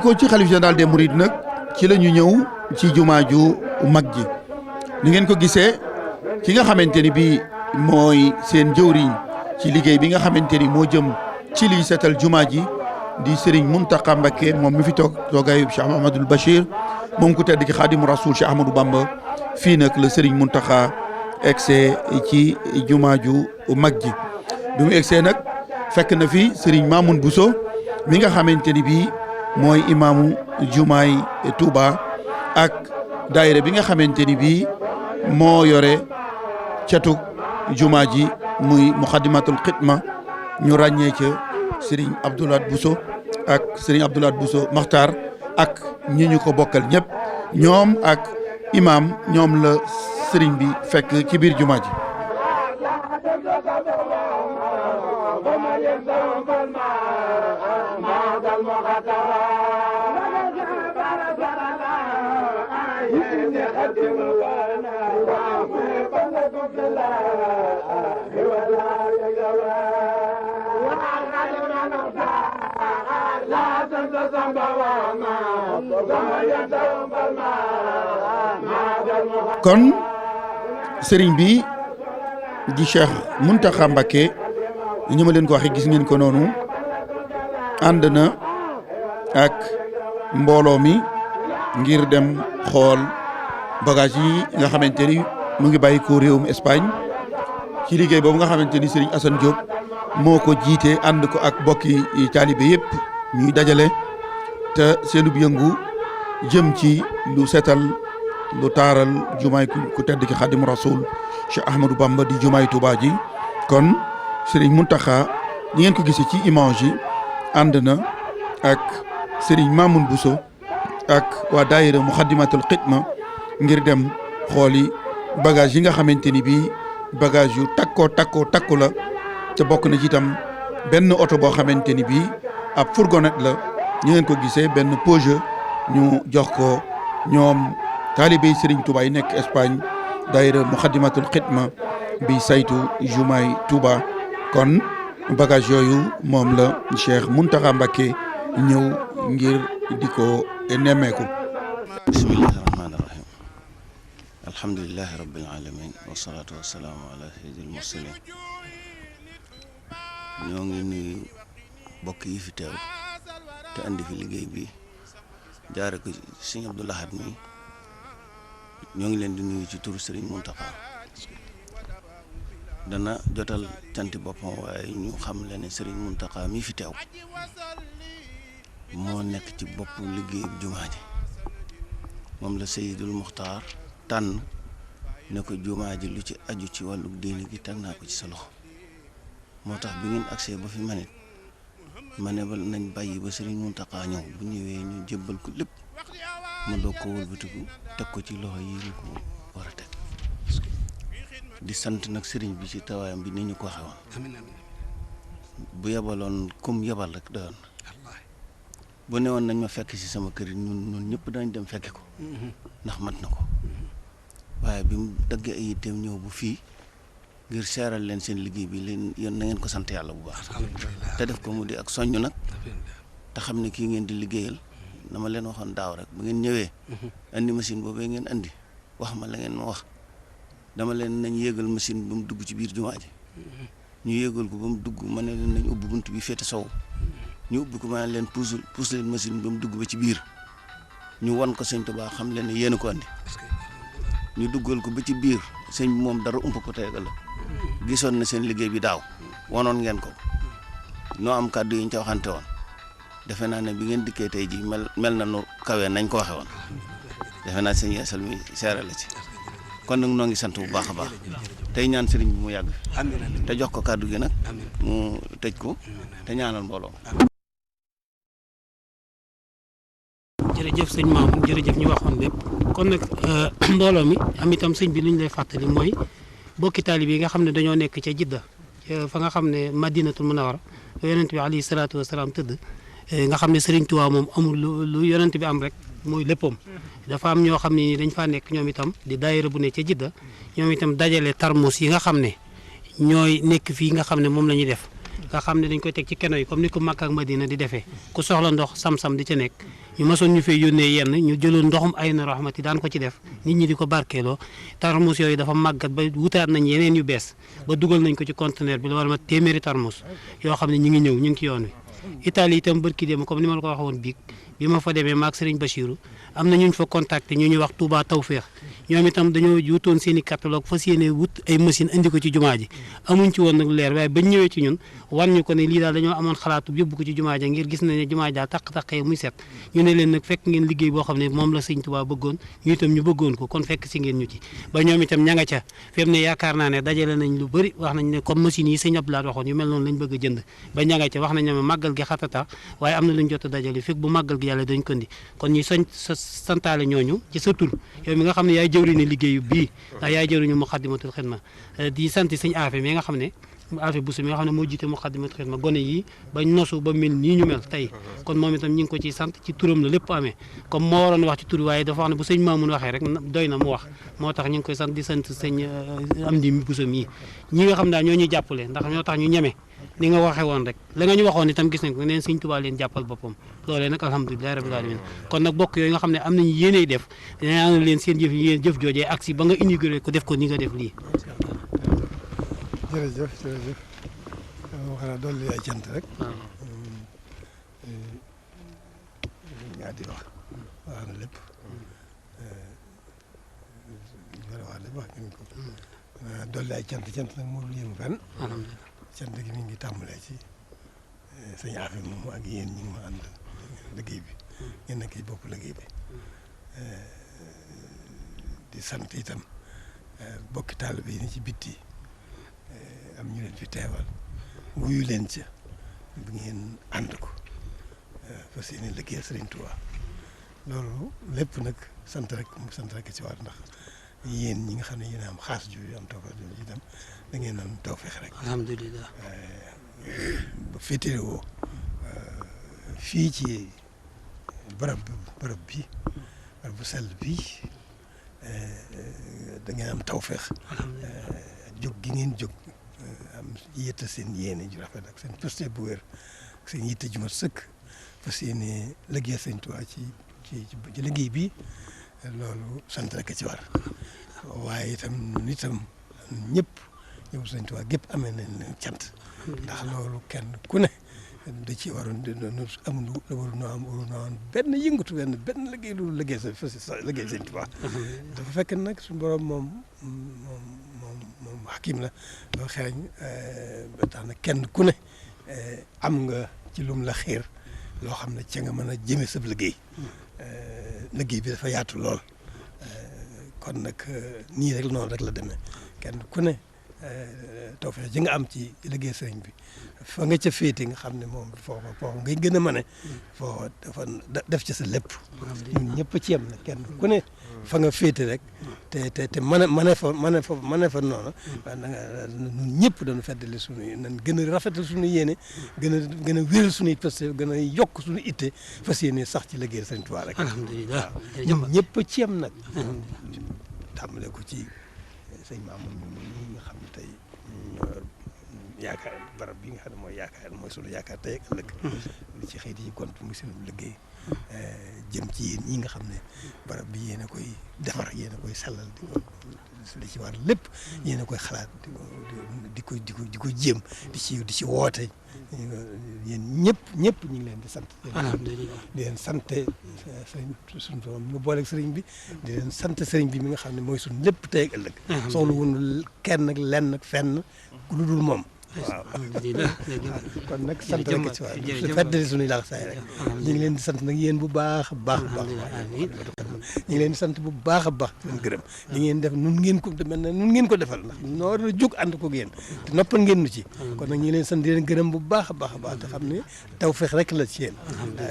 ko ci xalif général des mourides nag ci la ñu ñëw ci jumaa ju mag ji ni ngeen ko gisee ki nga xamante ni bii mooy seen jëwriñ ci liggéey bi nga xamante ni moo jëm ci liy seetal jumaa ji di Serigne Mountakha Mbacké moom mi fi toog toogaayu Cheikh Mouhamadoul Bachir moom ku tedd ki Xaadimu Rasuul Cheikh Ahmadou Bamba fii nag la Serigne Mountakha egsee ci jumaa ju mag ji bi mu egsee nag fekk na fi Serigne Mamoun Bousso mi nga xamante ni bii mooy imaamu jumaay Touba ak daayira bi nga xamante ni bii moo yore catu jumaa ji muy Muxaddamatul Xidma ñu ràññee ca Serigne Abdoulaye Bousso ak Serigne Abdoulaye Bousso Makhtar ak ñi ñu ko bokkal ñëpp ñoom ak imam ñoom la Serigne bi fekk ci biir jumaa ji. kon sëriñ bi di Cheikh Mountakha Mbacké ñu ma leen ko waxee gis ngeen ko noonu ànd na ak mbooloo mi ngir dem xool bagage yi nga xamante ni mu ngi bàyyi ko réewum Espagne ci liggéey boobu nga xamante ni sëriñ Assane Diop moo ko jiite ànd ko ak bokki taalibe yëpp ñuy dajale te seenub yëngu jëm ci lu setal lu taaral jumaay ku tedd ki Xaadimu Rasuul Cheikh Ahmadou Bamba di jumaay Touba ji kon Serigne Mountakha ñi ngeen ko gisee ci image yi ànd na ak Serigne Mamoun Bousso ak waa daayira Muxaddamatul Xidma ngir dem xooli bagage yi nga xamante ni bii bagage yu takku la te bokk na ci itam benn oto boo xamante ni bii ab fourgonnette la ñi ngeen ko gisee benn Peugeot ñu jox ko ñoom taalibey Serigne Touba yi nekk Espagne daayira Muxaddamatul Xidma bi saytu jumaay Touba kon bagage yooyu moom la Cheikh Mountakha Mbacké ñëw ngir di ko nemmeeku. bismillahi rahmaani rahim alhamdulillahi rabbil alamin wasalaatu wasalaamu ala sayyidil mursalin ñoo ngi nuyu bokk yi fi teew te andi fi liggéey bi jaare ko Sëriñ Abdou Lahad mi ñoo ngi leen di nuyu ci turu Serigne Mountakha dana jotal canti boppam waaye ñu xam leen ne Serigne Mountakha mi fi teew moo nekk ci bopp liggéey jumaa ji moom la Seydul Muxtaar tànn ne ko jumaa ji lu ci aju ci wàllu diine gi teg naa ko ci sa loxo moo tax bi ngeen agsee ba fi manit ma ne ba nañ bàyyi ba Serigne Mountakha ñëw bu ñëwee ñu jébbal ko lépp ma doog ko wëlbatiku teg ko ci loxo yi ñu ko war a teg di sant nag sëriñ bi ci tawaayam bi ni ñu ko waxee woon bu yebaloon comme yebal rek doyoon bu ne woon nañ ma fekk ci sama kër yi ñun ñëpp dañ dem fekke ko ndax mat na ko waaye bi mu daggee ay yitteem ñëw bu fii ngir seeral leen seen liggéey bi leen yéen na ngeen ko sant yàlla bu baax te def ko mu di ak soññ nag te xam ne kii ngeen di liggéeyal dama leen waxoon daaw rek bu ngeen ñëwee andi machine boobee ngeen andi wax ma la ngeen ma wax dama leen nañ yéegal machine ba mu dugg ci biir jumaa ji ñu yéegal ko ba mu dugg ma ne leen nañ ubbi bunt bi féete sow ñu ubbi ko ma ne leen puus leen machine ba mu dugg ba ci biir ñu wan ko sëñ Tuubaa xam leen ne yéen a ko andi ñu duggal ko ba ci biir sëñ bi moom dara ump ko tegal la gisoon na seen liggéey bi daaw wanoon ngeen ko noo am kàddu yi ñu ca waxante woon defe naa ne bi ngeen dikkee tey ji mel na nu kawee nañ ko waxe woon defe naa sëñ Yeesal mi seere la ci kon nag noo ngi sant bu baax a baax tey ñaan sëriñ bi mu yàgg te jox ko kàddu gi nag mu tëj ko te ñaanal mbooloo. jërëjëf sëñ Mamoun jërëjëf ñu waxoon lépp kon nag mbooloo mi am itam sëñ bi li ñu lay fàttali mooy bokki taalibe yi nga xam ne dañoo nekk ca Jidda fa nga xam ne Madinatul Munawwara yonent bi alayhi salaatu wasalaam tëdd nga xam ne Serigne Touba moom amul lu yonent bi am rek mooy léppam dafa am ñoo xam ne dañ faa nekk ñoom itam di daayira bu ne ca Jidda ñoom itam dajale tarmus yi nga xam ne ñooy nekk fii nga xam ne moom la ñuy def nga xam ne dañ koy teg ci keno yi comme ni ko Makka ak Madina di defee ku soxla ndox sam-sam di ca nekk ñu mosoon ñu fay yónnee yenn ñu jëloon ndoxum Aynu Rahmati daan ko ci def nit ñi di ko barkeeloo tarmus yooyu dafa màggat ba wutaat nañ yeneen yu bees ba dugal nañ ko ci conteneur bi la war a mat téeméeri tarmus yoo xam ne ñu ngi ñëw ñu ngi ci yoon wi Italie itam bërki dem comme ni ma la ko waxee woon biig bi ma fa demee maak Serigne Bachirou am na ñu fa contacté ñu ñuy wax Touba Tawféex ñoom itam dañoo wutoon seen i catalogue fas yéene wut ay machine indi ko ci jumaa ji amuñ ci woon nag leer waaye bañ ñëwee ci ñun wan ñu ko ne lii daal dañoo amoon xalaatu yóbbu ko ci jumaa ji ngir gis na ne jumaa ji daal taq-taqee muy set ñu ne leen nag fekk ngeen liggéey boo xam ne moom la Sëñ Touba bëggoon ñu itam ñu bëggoon ko kon fekk si ngeen ñu ci ba ñoom itam ña nga ca fi mu ne yaakaar naa ne dajale nañ lu bëri wax nañ ne comme machine yi Sëñ Abdoulaye waxoon yu mel noonu lañ bëgg a jënd ba ña nga ca wax nañ ne màggal gi xatata waaye am na luñ jot a dajale fekk bu màggal gi yàlla dañ ko indi kon ñuy santaale ñooñu ci sa tur yow mi nga xam ne yaay jëwriñu liggéeyu bii ndax yaay jëwriñu Muxaddamatul Xidma di sant sëñ Afe mi nga xam ne Afe Bousso mi nga xam ne moo jiite Muxaddamatul Xidma gone yi bañ nosu ba mel nii ñu mel tey kon moom itam ñu ngi ko ciy sant ci turam la lépp amee comme moo waroon wax ci tur waaye dafa wax ne bu sëñ Mamoun waxee rek doy na mu wax moo tax ñu ngi koy sant di sant sëñ Amdi Bousso mii ñi nga xam daal ñoo ñuy jàppale ndax ñoo tax ñu ñeme ni nga waxee woon rek la nga ñu waxoon itam gis nañ ko neen Sëñ Tuubaa leen jàppal boppam loolee nag alhamdulilah rabbil alamin kon nag bokk yooyu nga xam ne am nañu yéeney def dina leen seen jëf yéen jëf joojee aksi ba nga inauguré ko def ko ni nga def lii jërëjëf xanaa dolli ay cant rek yaa di wax na lépp wax ngeen ko dolli ay cant nag moo lu yéemu fenn cant gi mi ngi tàmbalee ci sëñ Afe moom ak yéen ñi ngi ma àndal liggéey bi ngeen nekk ci bopp liggéey bi di sant itam bokki taalibe yi ni ci bitti am ñu leen fi teewal wuyu leen ca bi ngeen ànd ko fas yéene liggéeyal Sëriñ Tuubaa loolu lépp nag sant rek ci war ndax yéen ñi nga xam ne yéen am xaas ju am tawfeex ju itam da ngeen am tawfeex rek alhamdulilah ba féetewoo fii ci barab bi barab bu sell bi da ngeen am tawfeex jóg gi ngeen jóg am yëtta seen yéene ju rafet ak seen posté bu wér ak seen yitte ju mat sëkk fas yéene liggéey Sëñ Tuubaa ci liggéey bi loolu sant rek ci war waaye itam ñëpp ñëw Sëñ Tuubaa gépp amee nañ leen cant ndax loolu kenn ku ne da ci waroon waruñoo am benn yëngatu benn liggéey loolu liggéey Sëñ Tuubaa dafa fekk nag suñu borom moom xakim la loo xereñ ba tax na kenn ku ne am nga ci lum la xiir loo xam ne ca nga mën a jëme sab liggéey bi dafa yaatu lool kon nag nii rek noonu rek la demee kenn ku ne tawfeex ji nga am ci liggéey sëriñ bi fa nga ca féete nga xam ne moom foofu ngay gën a mën foofu dafa def ci sa lépp ñun ñëpp ci yem na kenn ku ne fa nga féete rek te mën a fa noonu ñun ñëpp dañu feddali suñu nan gën a rafetal suñu yéene gën a wéral suñuy posté gën a yokk suñu itte fas yéene sax ci liggéey sëriñ Tuubaa rek alhamdulilah ñun ñëpp ci yem nag tàmbale ko ci sëñ Mamoun ñi nga xam ne tey ñoo yaakaar barab bi nga xam ne mooy sunu yaakaar tey ak ëllëg li ci xëy di gont muy seen liggéey jëm ci yéen ñi nga xam ne barab bi yéen a koy defar yéen a koy sellal di ci war lépp yéen a koy xalaat di ko jéem di ci woote yéen ñëpp ñu ngi leen di sant. alhamdulilah di leen sant suñu borom mu booleeg sëriñ bi di leen sant sëriñ bi mi nga xam ne mooy suñu lépp tey ak ëllëg. soxla wuñu kenn ak lenn ak fenn ku lu dul moom. waaw kon nag sant rek ci waa su feddali suñuy lax saay rek ñu ngi leen di sant nag yéen bu baax a baax ñu ngi leen di sant bu baax a baax leen gërëm li ngeen def nun ngeen ko defal ndax noo war a jóg ànd ko yéen te noppal ngeen nu ci kon nag ñu ngi leen sant di leen gërëm bu baax a baax a baax te xam ne tawfeex rek la ci yéen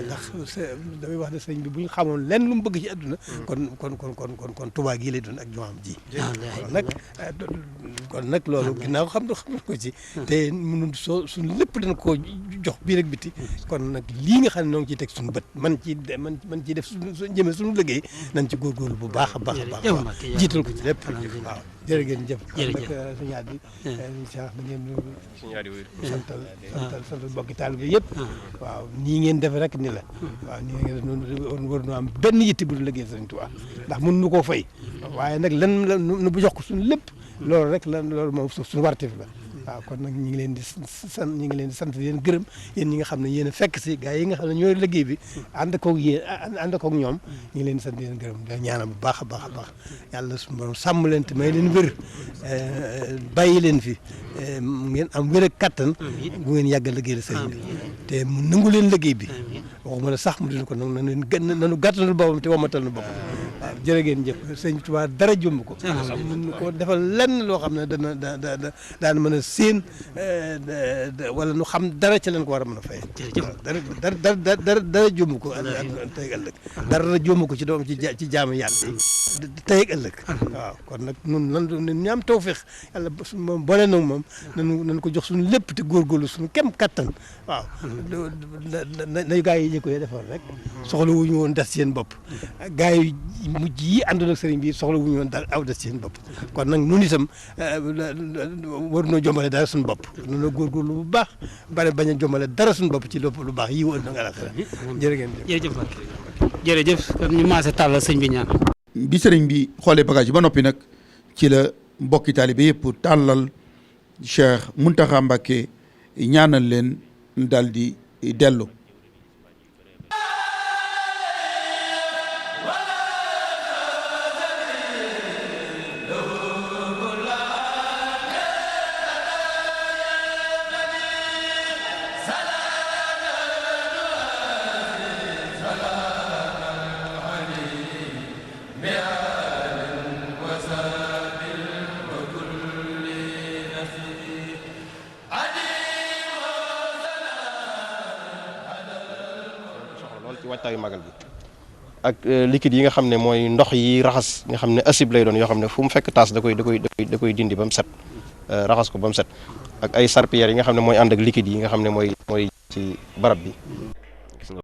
ndax damay wax ne sëñ bi bu ñu xamoon lenn lu mu bëgg ci àdduna kon Tuubaa gii lay doon ak jumaam ji kon nag loolu ginnaaw xam na ko ci te mënu soo suñu lépp dañ koo jox biir ak biti kon nag lii nga xam ne noo ngi ciy teg suñu bët man ciy def suñu jëmee suñu liggéey nañ ci góorgóorlu bu baax a baax a baax jiital ko ci lépp waaw jërë ngeen jëf nag suñu yaat bi Cheikh da ngeen santal bokki taalibe yëpp waaw nii ngeen def rek ni la waaw nii ngeen def noonu war nu am benn yitte bu du liggéey Sëriñ Tuubaa ndax mën nu koo fay waaye nag lan la nu bu jox ko suñu lépp loolu rek loolu moom suñu wartif la waaw kon nag ñu ngi leen di sant di leen gërëm yéen ñi nga xam ne yéen a fekk si gars yi nga xam ne ñooy liggéey bi ànd koog ñoom ñu ngi leen di sant di leen gërëm da ñaanal bu baax a baax a baax yàlla suñu borom sàmm leen te may leen wér bàyyi leen fi ngeen am wér ak kattan bu ngeen yàgg a liggéey la sëriñ bi te mu nangu leen liggéey bi waxuma la sax mu dina ko nag nanu gàttanul boppam te wamatal nu boppam waaw jërë ngeen jëf sëñ Tuubaa dara jomb ko mun ko defal lenn loo xam ne daan mën a séen wala nu xam dara ci leen ko war a mën a fay dara jomb ko tey ëllëg dara jomb ko ci doom ci jaamu yàlla yi tey ak ëllëg waaw kon nag nun ñu am tawfeex yàlla moom boole nag moom nañu ko jox suñu lépp te góorgóorlu suñu kem kattan waaw na gaa yi koy defal rek soxla wuñu woon des seen bopp gaa yi mujj yi àndoon ak sëriñ bi soxla wuñu woon daal aw des seen bopp kon nag nun itam war noo jombale dara suñu bopp nunoo góorgóorlu bu baax bare bañ a jombale dara suñu bopp ci lépp lu baax yi wër na nga alaxira jërë ngeen jëf jërëjëf kon ñu maase tàllal sëñ bi ñaan bi sëriñ bi xoolee bagage yi ba noppi nag ci la mbokki taalibe yëpp tàllal Cheikh Mountakha Mbacké ñaanal leen daal di dellu. ci waajtaayu magal bi ak liquide yi nga xam ne mooy ndox yi raxas nga xam ne acide lay doon yoo xam ne fu mu fekk taas da koy dindi ba mu set raxas ko ba mu set ak ay serpillères yi nga xam ne mooy ànd ak liquide yi nga xam ne mooy ci barab bi